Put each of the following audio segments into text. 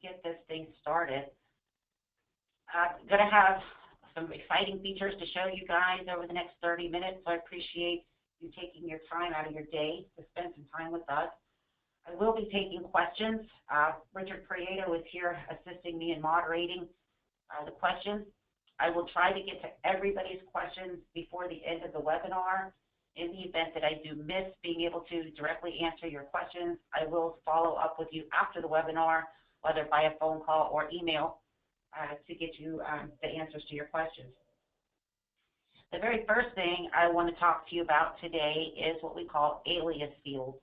get this thing started. I'm going to have some exciting features to show you guys over the next 30 minutes, so I appreciate you taking your time out of your day to spend some time with us. I will be taking questions. Richard Prieto is here assisting me in moderating the questions. I will try to get to everybody's questions before the end of the webinar. In the event that I do miss being able to directly answer your questions, I will follow up with you after the webinar, whether by a phone call or email, to get you the answers to your questions. The very first thing I want to talk to you about today is what we call alias fields.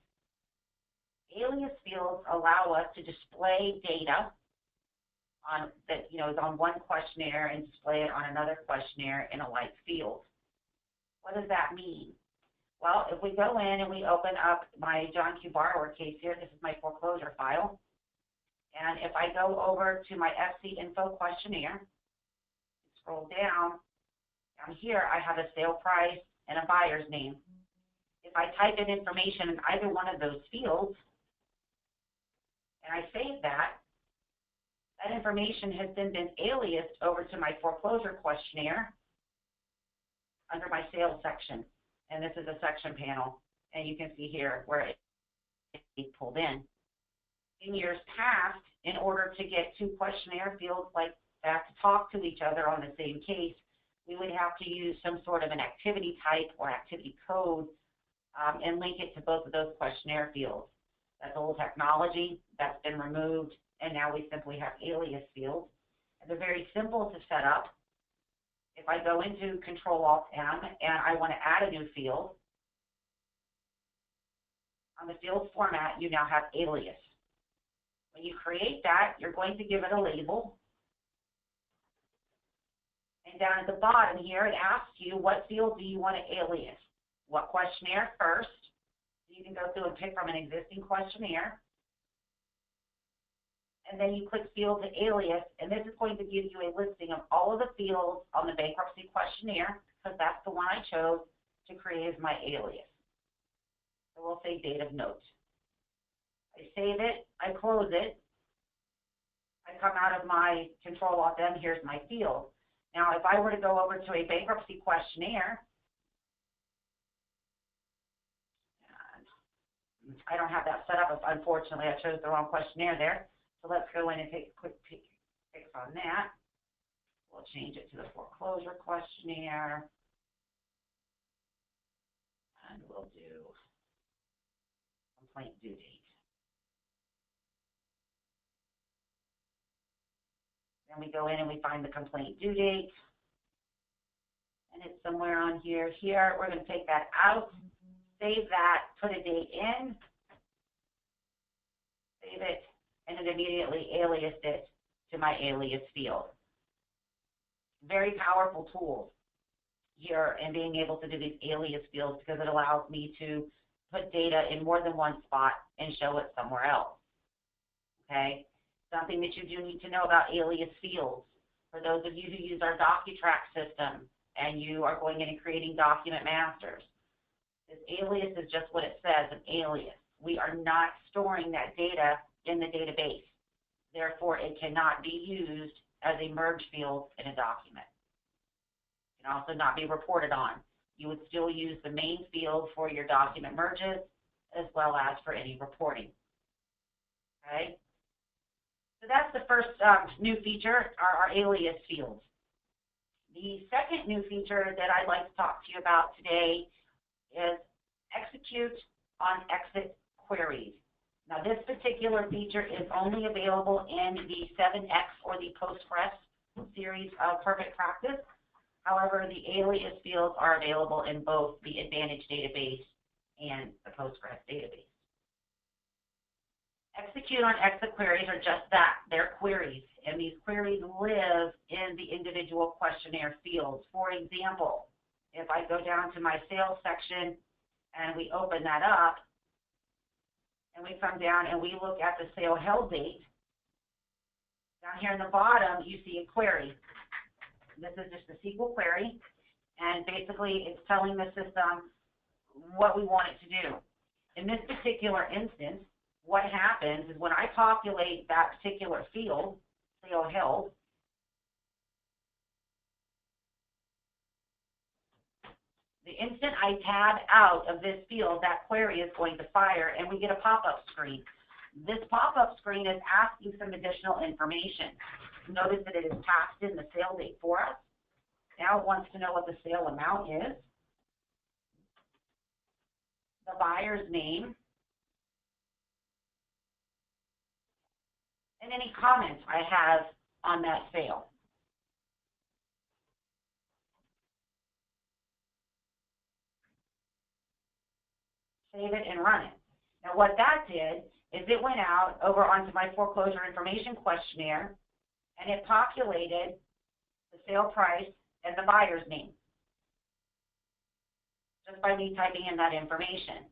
Alias fields allow us to display data on that is on one questionnaire and display it on another questionnaire in a like field. What does that mean? Well, if we go in and we open up my John Q. borrower case here, this is my foreclosure file, and if I go over to my FC info questionnaire, scroll down here I have a sale price and a buyer's name. If I type in information in either one of those fields, and I save that, that information has then been aliased over to my foreclosure questionnaire under my sales section. And this is a section panel, and you can see here where it's pulled in. In years past, in order to get two questionnaire fields like that to talk to each other on the same case, we would have to use some sort of an activity type or activity code and link it to both of those questionnaire fields. That's old technology. That's been removed, and now we simply have alias fields. And they're very simple to set up. If I go into Control-Alt-M and I want to add a new field, on the field format, you now have alias. When you create that, you're going to give it a label. And down at the bottom here, it asks you what field do you want to alias. What questionnaire first? You can go through and pick from an existing questionnaire. And then you click Field to Alias, and this is going to give you a listing of all of the fields on the bankruptcy questionnaire, because that's the one I chose to create as my alias. So we'll say date of note. I save it, I close it, I come out of my Control-Alt-M, here's my field. Now if I were to go over to a bankruptcy questionnaire, I don't have that set up, unfortunately I chose the wrong questionnaire there. So let's go in and take a quick peek on that. We'll change it to the foreclosure questionnaire. And we'll do complaint due date. Then we go in and we find the complaint due date. And it's somewhere on here. Here, we're going to take that out, save that, put a date in, save it, and it immediately aliased it to my alias field. Very powerful tool here in being able to do these alias fields, because it allows me to put data in more than one spot and show it somewhere else. Okay? Something that you do need to know about alias fields. For those of you who use our DocuTrack system and you are going in and creating document masters, this alias is just what it says, an alias. We are not storing that data in the database. Therefore, it cannot be used as a merge field in a document. It can also not be reported on. You would still use the main field for your document merges as well as for any reporting. Okay? So that's the first new feature, our alias fields. The second new feature that I'd like to talk to you about today is execute on exit queries. Now, this particular feature is only available in the 7X or the Postgres series of Perfect Practice. However, the alias fields are available in both the Advantage database and the Postgres database. Execute on exit queries are just that. They're queries, and these queries live in the individual questionnaire fields. For example, if I go down to my sales section and we open that up, and we come down and we look at the sale held date, down here in the bottom, you see a query. This is just a SQL query, and basically it's telling the system what we want it to do. In this particular instance, what happens is when I populate that particular field, sale held, the instant I tab out of this field, that query is going to fire, and we get a pop-up screen. This pop-up screen is asking some additional information. Notice that it has passed in the sale date for us. Now it wants to know what the sale amount is, the buyer's name, and any comments I have on that sale. Save it and run it. Now what that did is it went out over onto my foreclosure information questionnaire, and it populated the sale price and the buyer's name just by me typing in that information.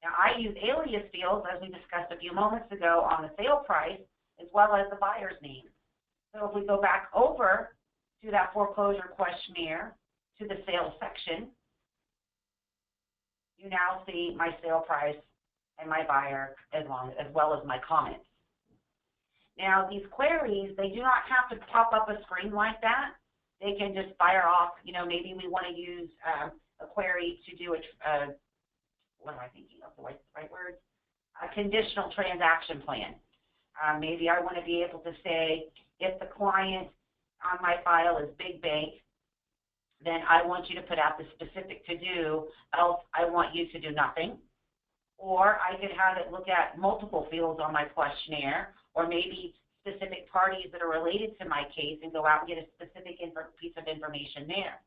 Now I use alias fields, as we discussed a few moments ago, on the sale price as well as the buyer's name. So if we go back over to that foreclosure questionnaire to the sales section, you now see my sale price and my buyer as well as my comments. Now these queries, they do not have to pop up a screen like that. They can just fire off, maybe we want to use a query to do what am I thinking of, the right word? A conditional transaction plan. Maybe I want to be able to say, if the client on my file is big bank, then I want you to put out the specific to-do, else I want you to do nothing. Or I could have it look at multiple fields on my questionnaire, or maybe specific parties that are related to my case and go out and get a specific piece of information there.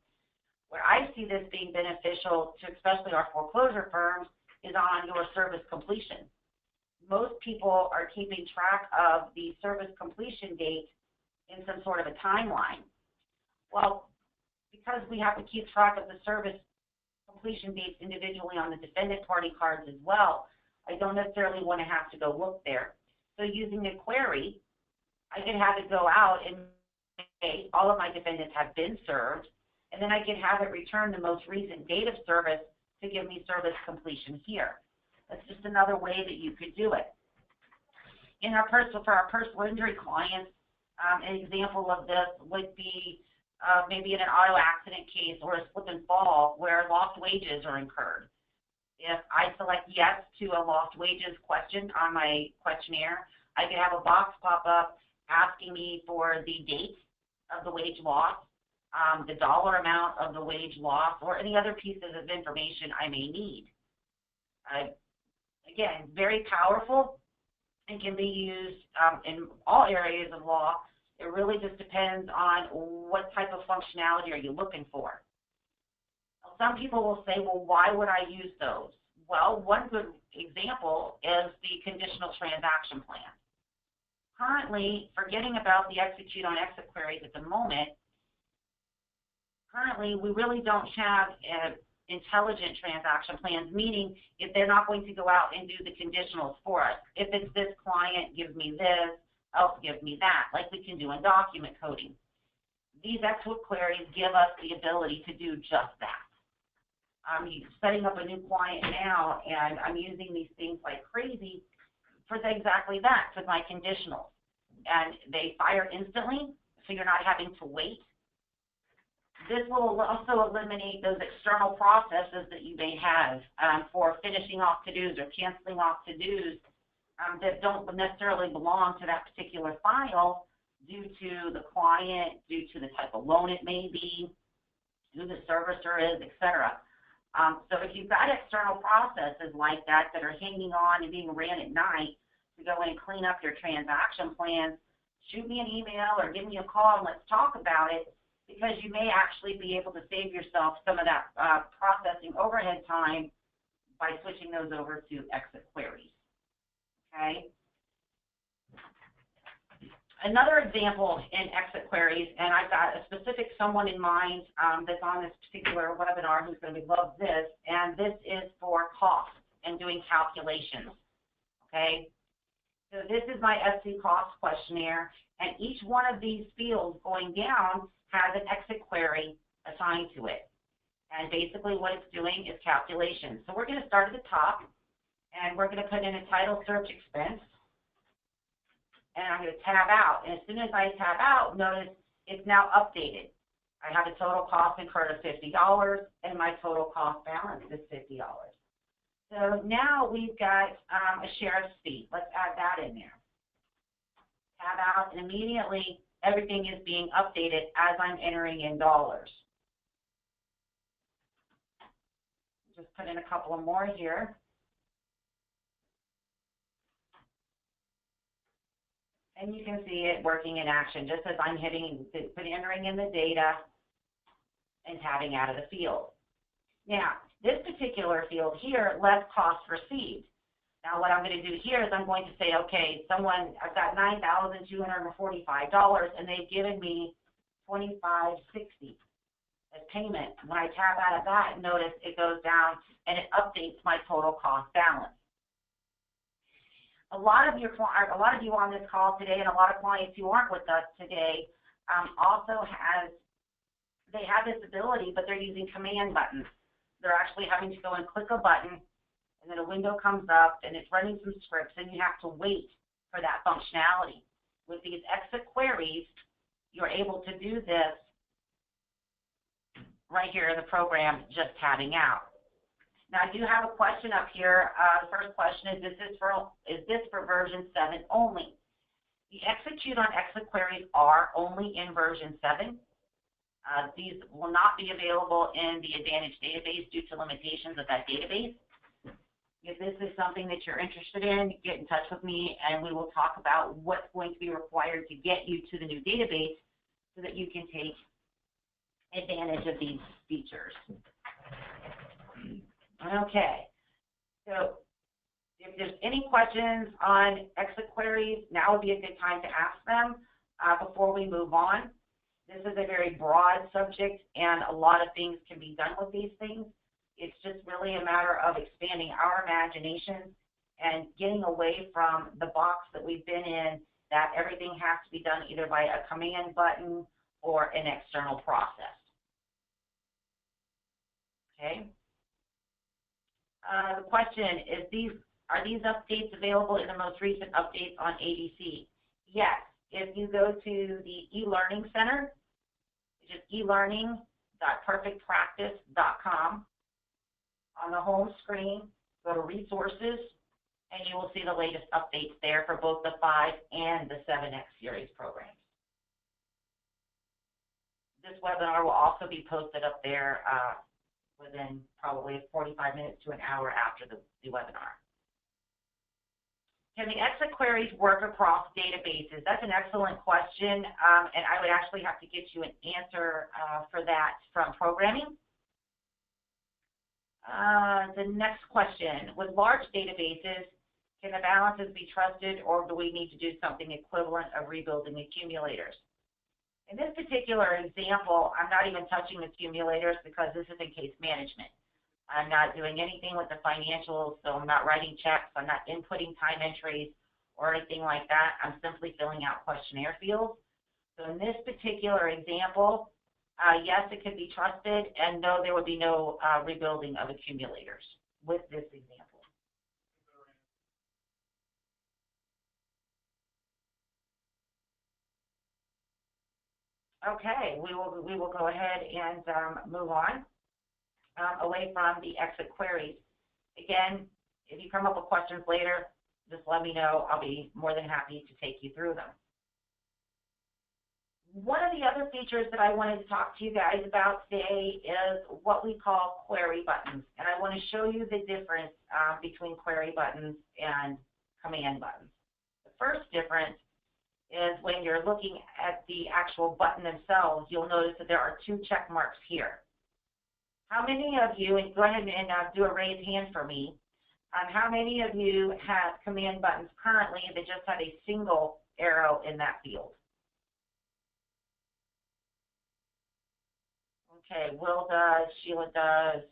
Where I see this being beneficial to especially our foreclosure firms is on your service completion. Most people are keeping track of the service completion date in some sort of a timeline. Well, because we have to keep track of the service completion dates individually on the defendant party cards as well, I don't necessarily want to have to go look there. So using a query, I can have it go out and say all of my defendants have been served, and then I can have it return the most recent date of service to give me service completion here. That's just another way that you could do it. For our personal injury clients, an example of this would be maybe in an auto accident case or a slip and fall where lost wages are incurred. If I select yes to a lost wages question on my questionnaire, I could have a box pop up asking me for the date of the wage loss, the dollar amount of the wage loss, or any other pieces of information I may need. Again, very powerful and can be used in all areas of law. It really just depends on what type of functionality are you looking for. Some people will say, well, why would I use those? Well, one good example is the conditional transaction plan. Currently, forgetting about the execute on exit queries at the moment, currently we really don't have intelligent transaction plans, meaning if they're not going to go out and do the conditionals for us. If it's this client, give me this, else give me that, like we can do in document coding. These exit queries give us the ability to do just that. I'm setting up a new client now, and I'm using these things like crazy for exactly that, for my conditionals. And they fire instantly, so you're not having to wait. This will also eliminate those external processes that you may have for finishing off to-dos or canceling off to-dos that don't necessarily belong to that particular file due to the client, due to the type of loan it may be, who the servicer is, etc. So if you've got external processes like that that are hanging on and being ran at night to go in and clean up your transaction plans, shoot me an email or give me a call and let's talk about it, because you may actually be able to save yourself some of that processing overhead time by switching those over to exit queries. Okay. Another example in exit queries, and I've got a specific someone in mind that's on this particular webinar who's going to love this, and this is for costs and doing calculations. Okay. So this is my SC cost questionnaire, and each one of these fields going down has an exit query assigned to it. And basically what it's doing is calculations. So we're going to start at the top, And we're going to put in a title search expense. And I'm going to tab out. And as soon as I tab out, notice it's now updated. I have a total cost incurred of $50, and my total cost balance is $50. So now we've got a sheriff's fee. Let's add that in there. Tab out, and immediately everything is being updated as I'm entering in dollars. Just put in a couple of more here. And you can see it working in action just as I'm entering in the data and tabbing out of the field. Now, this particular field here, less cost received. Now, what I'm going to do here is I'm going to say, okay, I've got $9,245, and they've given me $2,560 as payment. When I tab out of that, notice it goes down and it updates my total cost balance. A lot of you on this call today, and a lot of clients who aren't with us today, also have this ability, but they're using command buttons. They're actually having to go and click a button, and then a window comes up, and it's running some scripts, and you have to wait for that functionality. With these exit queries, you're able to do this right here in the program, just tabbing out. Now, I do have a question up here. The first question is this for version 7 only? The execute on exit queries are only in version 7. These will not be available in the Advantage database due to limitations of that database. If this is something that you're interested in, get in touch with me, and we will talk about what's going to be required to get you to the new database so that you can take advantage of these features. Okay, so if there's any questions on exit queries, now would be a good time to ask them before we move on. This is a very broad subject, and a lot of things can be done with these things. It's just really a matter of expanding our imagination and getting away from the box that we've been in, that everything has to be done either by a command button or an external process. Okay. The question is, are these updates available in the most recent updates on ADC? Yes. If you go to the eLearning Center, which is elearning.perfectpractice.com, on the home screen, go to Resources, and you will see the latest updates there for both the 5 and the 7X series programs. This webinar will also be posted up there within probably 45 minutes to an hour after the webinar. Can the exit queries work across databases? That's an excellent question, and I would actually have to get you an answer for that from programming. The next question, with large databases, can the balances be trusted, or do we need to do something equivalent of rebuilding accumulators? In this particular example, I'm not even touching accumulators because this is in case management. I'm not doing anything with the financials, so I'm not writing checks, I'm not inputting time entries or anything like that. I'm simply filling out questionnaire fields. So in this particular example, yes, it could be trusted, and no, there would be no rebuilding of accumulators with this example. Okay, we will go ahead and move on away from the exit queries. Again, if you come up with questions later, just let me know. I'll be more than happy to take you through them. One of the other features that I wanted to talk to you guys about today is what we call query buttons. And I want to show you the difference between query buttons and command buttons. The first difference is when you're looking at the actual button themselves, you'll notice that there are 2 check marks here. How many of you, and go ahead and do a raise hand for me, how many of you have command buttons currently that just have a single arrow in that field? Okay, Will does, Sheila does,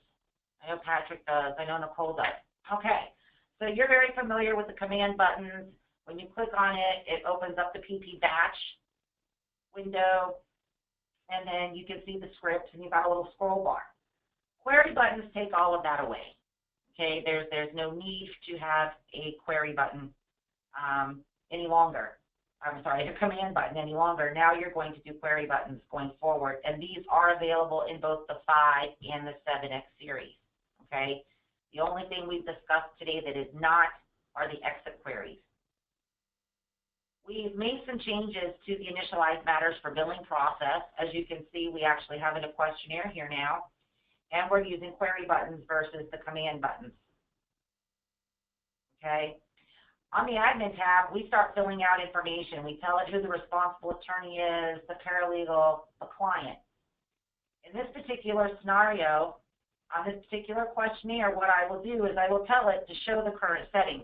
I know Patrick does, I know Nicole does. Okay, so you're very familiar with the command buttons. When you click on it, it opens up the PP batch window, and then you can see the script, and you've got a little scroll bar. Query buttons take all of that away. Okay, there's no need to have a query button any longer. I'm sorry, a command button any longer. Now you're going to do query buttons going forward, and these are available in both the 5 and the 7X series. Okay, the only thing we've discussed today that is not are the exit queries. We've made some changes to the initialized matters for billing process. As you can see, we actually have a questionnaire here now, and we're using query buttons versus the command buttons. Okay. On the admin tab, we start filling out information. We tell it who the responsible attorney is, the paralegal, the client. In this particular scenario, on this particular questionnaire, what I will do is I will tell it to show the current settings.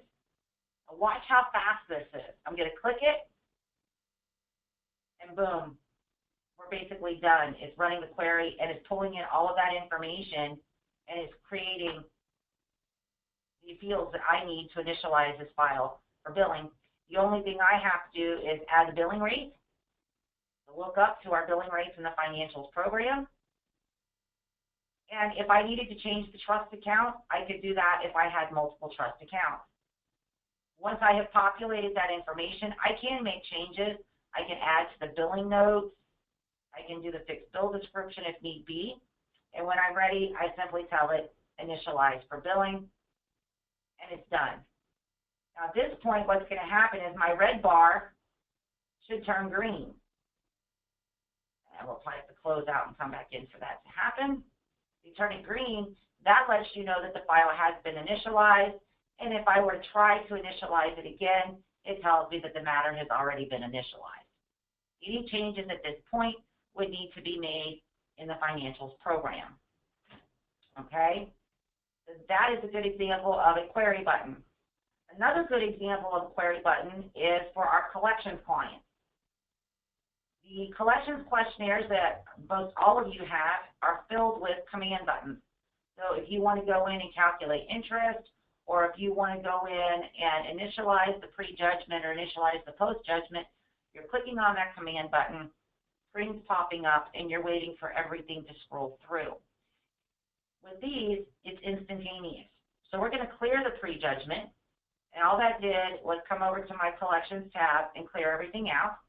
Watch how fast this is. I'm going to click it, and boom, we're basically done. It's running the query, and it's pulling in all of that information, and it's creating the fields that I need to initialize this file for billing. The only thing I have to do is add the billing rate, look up to our billing rates in the financials program, and if I needed to change the trust account, I could do that if I had multiple trust accounts. Once I have populated that information, I can make changes. I can add to the billing notes. I can do the fixed bill description if need be. And when I'm ready, I simply tell it initialize for billing, and it's done. Now at this point, what's going to happen is my red bar should turn green. And we'll apply it to close out and come back in for that to happen. If you turn it green, that lets you know that the file has been initialized. And if I were to try to initialize it again, it tells me that the matter has already been initialized. Any changes at this point would need to be made in the financials program. Okay? So that is a good example of a query button. Another good example of a query button is for our collections clients. The collections questionnaires that most all of you have are filled with command buttons. So if you want to go in and calculate interest, or if you want to go in and initialize the pre-judgment or initialize the post-judgment, you're clicking on that command button, screen's popping up, and you're waiting for everything to scroll through. With these, it's instantaneous. So we're going to clear the pre-judgment, and all that did was come over to my collections tab and clear everything out.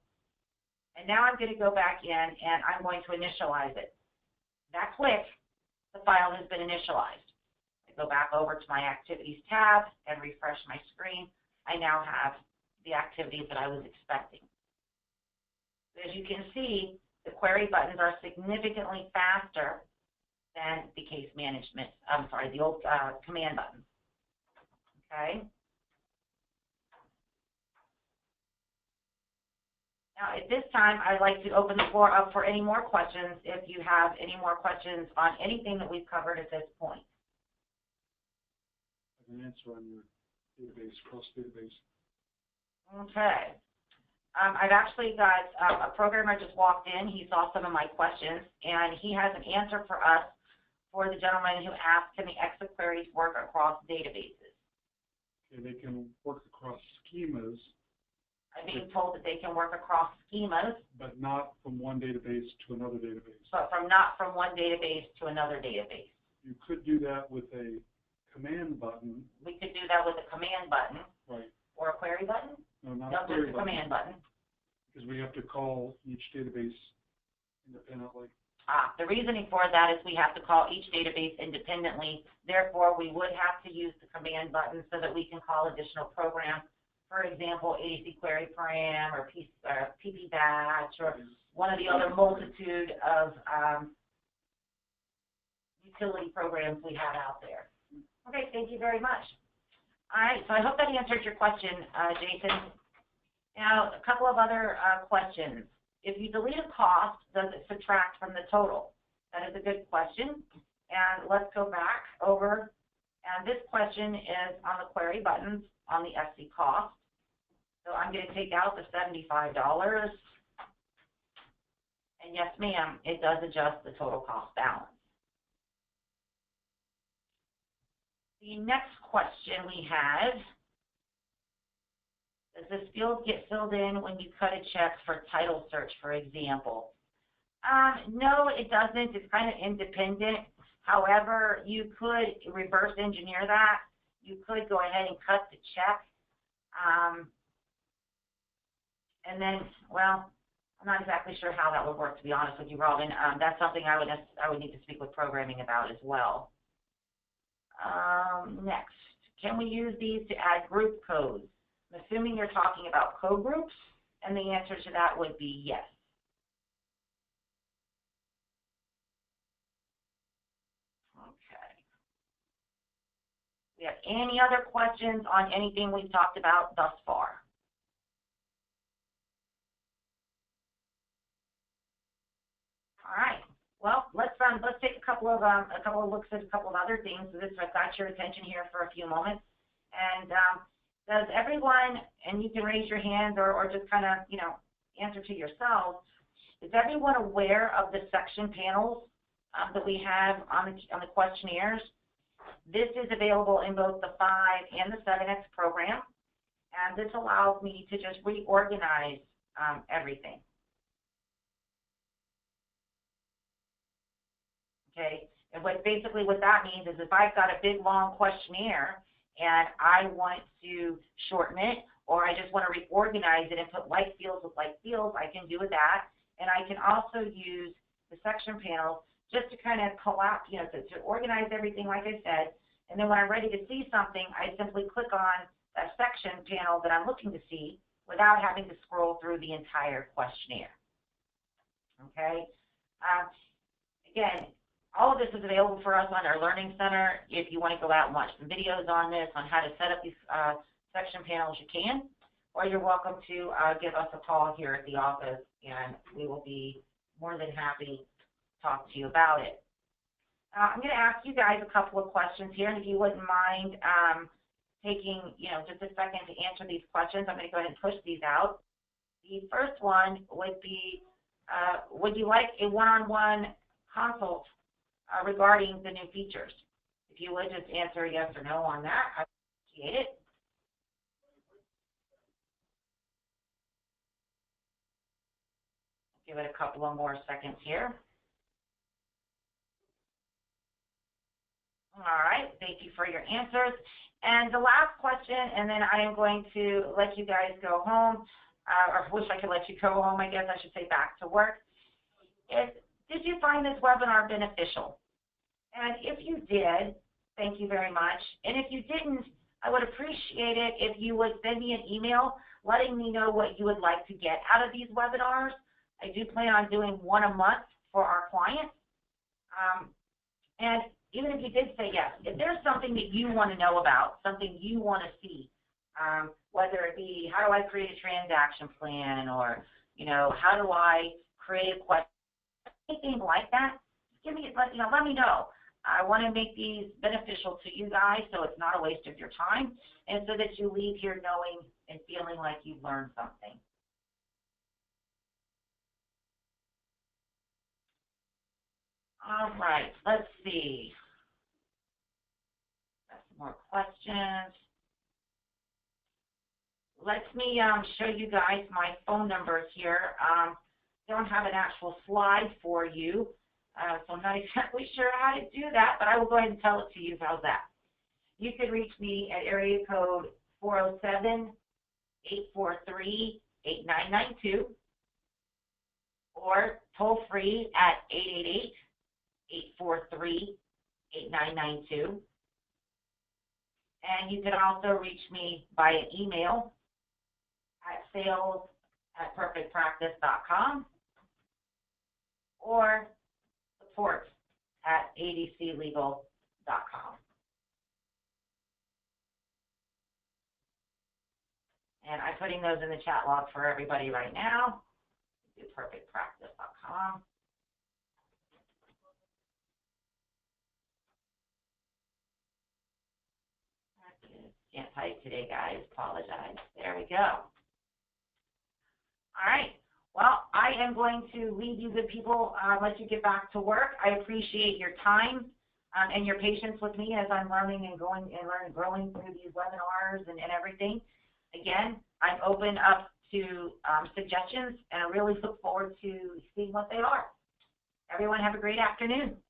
And now I'm going to go back in and I'm going to initialize it. That click, the file has been initialized. Go back over to my activities tab and refresh my screen. I now have the activities that I was expecting. As you can see, the query buttons are significantly faster than the case management, the old command buttons. Okay. Now at this time, I'd like to open the floor up for any more questions if you have any more questions on anything that we've covered at this point. An answer on your database, cross database. Okay. I've actually got a programmer just walked in. He saw some of my questions, and he has an answer for us for the gentleman who asked, can the exit queries work across databases? Okay, they can work across schemas. I'm being told that they can work across schemas. But not from one database to another database. But not from one database to another database. You could do that with a command button. We could do that with a command button. Right. Or a query button? No, not a query just a command button. Because we have to call each database independently. The reasoning for that is we have to call each database independently. Therefore, we would have to use the command button so that we can call additional programs. For example, ADC Query Param or PP Batch or one of the other multitude of utility programs we have out there. Okay, thank you very much. All right, so I hope that answered your question, Jason. Now, a couple of other questions. If you delete a cost, does it subtract from the total? That is a good question. And let's go back over. And this question is on the query buttons on the SC cost. So I'm going to take out the $75. And yes, ma'am, it does adjust the total cost balance. The next question we have, does this field get filled in when you cut a check for title search, for example? No, it doesn't. It's kind of independent. However, you could reverse engineer that. You could go ahead and cut the check. And then, well, I'm not exactly sure how that would work, to be honest with you, Robin. That's something I would need to speak with programming about as well. Next, can we use these to add group codes? I'm assuming you're talking about code groups, and the answer to that would be yes. Okay. Do you have any other questions on anything we've talked about thus far? All right. Well, let's take a couple of looks at a couple of other things. So this, I've got your attention here for a few moments. And does everyone, and you can raise your hands or just kind of, answer to yourself, is everyone aware of the section panels that we have on the questionnaires? This is available in both the 5 and the 7X program, and this allows me to just reorganize everything. Okay, and what that means is if I've got a big long questionnaire and I want to shorten it, or I just want to reorganize it and put like fields with like fields, I can do that. And I can also use the section panels just to kind of collapse, to organize everything, like I said. And then when I'm ready to see something, I simply click on that section panel that I'm looking to see without having to scroll through the entire questionnaire. Okay. Again, all of this is available for us on our Learning Center. If you want to go out and watch some videos on this, on how to set up these section panels, you can. Or you're welcome to give us a call here at the office, and we will be more than happy to talk to you about it. I'm going to ask you guys a couple of questions here, and if you wouldn't mind taking just a second to answer these questions, I'm going to go ahead and push these out. The first one would be, would you like a one-on-one consult regarding the new features? If you would just answer yes or no on that, I appreciate it. Give it a couple of more seconds here. All right, thank you for your answers. And the last question, and then I am going to let you guys go home, or wish I could let you go home, I guess I should say back to work. Did you find this webinar beneficial? And if you did, thank you very much. And if you didn't, I would appreciate it if you would send me an email letting me know what you would like to get out of these webinars. I do plan on doing one a month for our clients. And even if you did say yes, if there's something that you want to know about, something you want to see, whether it be how do I create a transaction plan, or how do I create a question, anything like that, let me know. I want to make these beneficial to you guys so it's not a waste of your time, and so that you leave here knowing and feeling like you've learned something. All right, let's see. Got some more questions. Let me show you guys my phone numbers here. Don't have an actual slide for you, so I'm not exactly sure how to do that, but I will go ahead and tell it to you. How's that? You can reach me at area code 407-843-8992, or toll free at 888-843-8992. And you can also reach me via email at sales@perfectpractice.com or support@adclegal.com. And I'm putting those in the chat log for everybody right now. Do perfectpractice.com. Can't type today, guys. Apologize. There we go. All right. Well, I am going to leave you good people, let you get back to work. I appreciate your time and your patience with me as I'm learning and growing through these webinars and everything. Again, I'm open up to suggestions, and I really look forward to seeing what they are. Everyone have a great afternoon.